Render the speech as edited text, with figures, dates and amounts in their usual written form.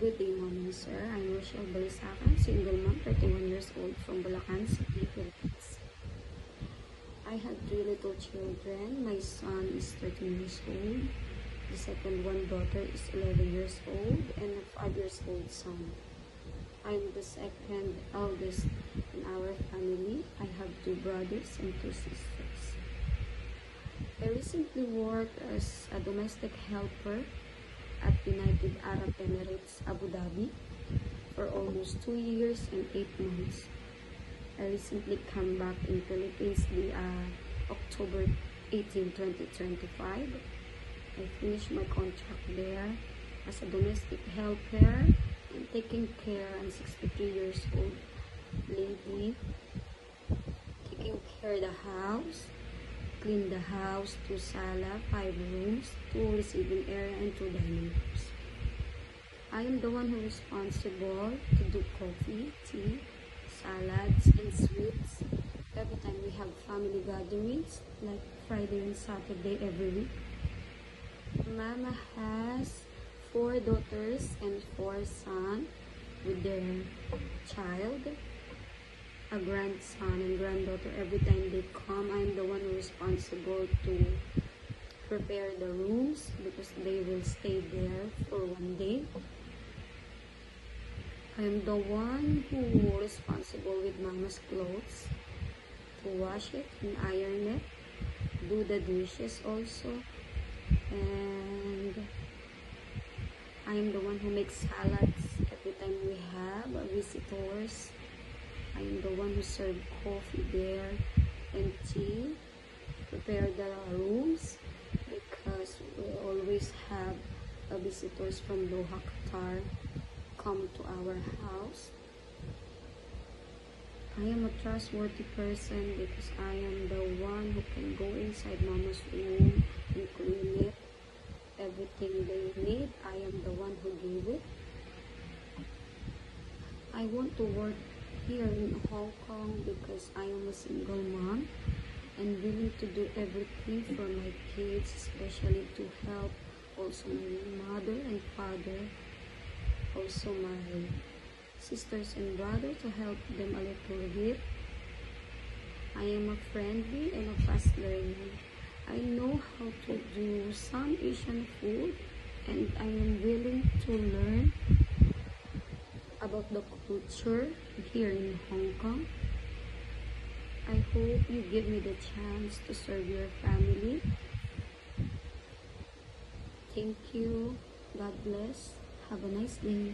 Good day, Mom and Sir. I'm Rochelle Balisacan, single mom, 31 years old, from Bulacan City, Philippines. I have 3 little children. My son is 13 years old. The second one daughter is 11 years old, and a 5 years old son. I'm the second eldest in our family. I have 2 brothers and 2 sisters. I recently worked as a domestic helper at United Arab Emirates, Abu Dhabi, for almost 2 years and 8 months. I recently come back in Philippines October 18, 2025. I finished my contract there as a domestic helper and taking care of a 63 years old lady, taking care of the house, clean the house, 2 sala, 5 rooms, 2 receiving area, and 2 dining rooms. I am the one who is responsible to do coffee, tea, salads, and sweets every time we have family gatherings, like Friday and Saturday every week. Mama has 4 daughters and 4 sons with their child, a grandson and granddaughter. Every time they come, I'm the one who is responsible to prepare the rooms because they will stay there for 1 day. I'm the one who is responsible with Mama's clothes, to wash it and iron it, do the dishes also, and I'm the one who makes salads every time we have visitors. I'm the one who serves coffee there and tea, prepare the rooms because we always have visitors from Doha, Qatar come to our house. I am a trustworthy person because I am the one who can go inside Mama's room and clean it. Everything they need, I am the one who give it. I want to work here in Hong Kong because I am a single mom and willing to do everything for my kids, especially to help also my mother and father, also my sisters and brother, to help them a little bit. I am a friendly and a fast learner. I know how to do some Asian food, and I am willing to learn about the culture here in Hong Kong. I hope you give me the chance to serve your family. Thank you. God bless. Have a nice day.